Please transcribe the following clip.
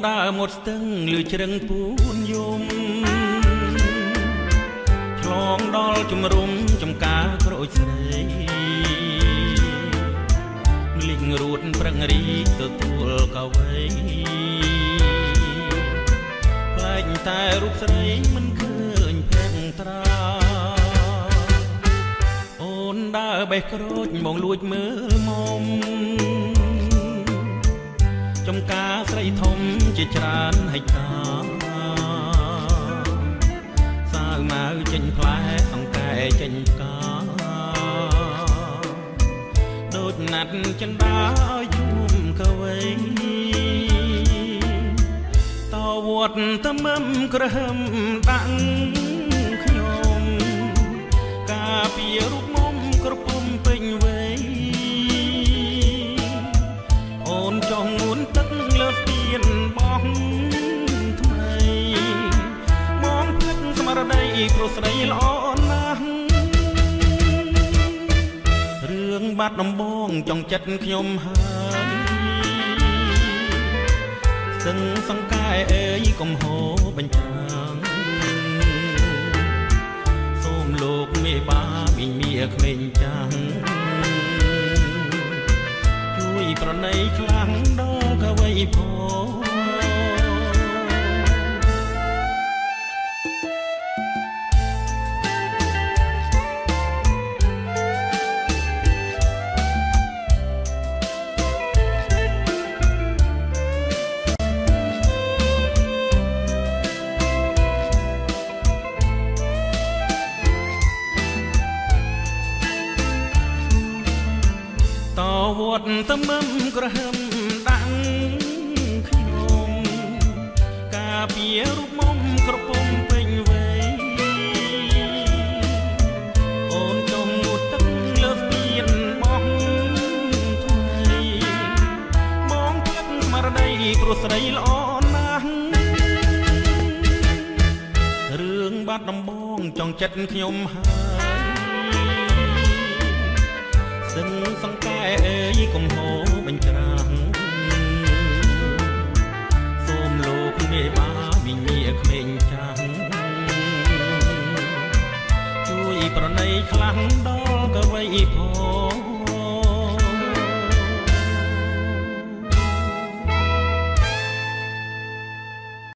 ដើរmộtស្ទឹងលឺជ្រឹងពូនយំឆ្លងដល់ជំរុំចំការក្រូចស្រីលិញរួតប្រឹងរីទទួលកវីផ្លែកតែរូបស្រីមិនឃើញភ័ក្រត្រាអូនដើរបេះក្រូចមកលួចមើលមុំចំការស្រីធំជាច្រើនហិចតាសាវម៉ៅចេញផ្លែសង្កែចេញផ្កាដូចណាត់ចិនដាយូមកវីតវត្តតមឹមក្រហមដាក់ខ្ញុំការពីរូបមុំក្រពុំពេញវ័យអូនចង់ងួនទឹកលើស្ពានបោះថ្មីមองភ្លេចស្មារតីព្រោះស្រីល្អណាស់រឿងបាត់ដំបងចង់ចិត្តខ្ញុំហើយសឹងសង្កែអើយកុំហូរបញ្ចាំងសូមលោកមេបាមីមៀក្មេងចាំងជួយប្រណីខ្លាំងដល់កវីផងវត្តតមឹមក្រហមដាក់ខ្ញុំការពីរូបមុំក្រពុំពេញវ័យអូនចង់ងូតទឹកលើស្ពានបោះថ្មីមองភ្លេចស្មារតីព្រោះស្រីល្អណាស់រឿងបាត់ដំបងចង់ចិត្តខ្ញុំហើយសឹងសង្កែអើយកុំហូរ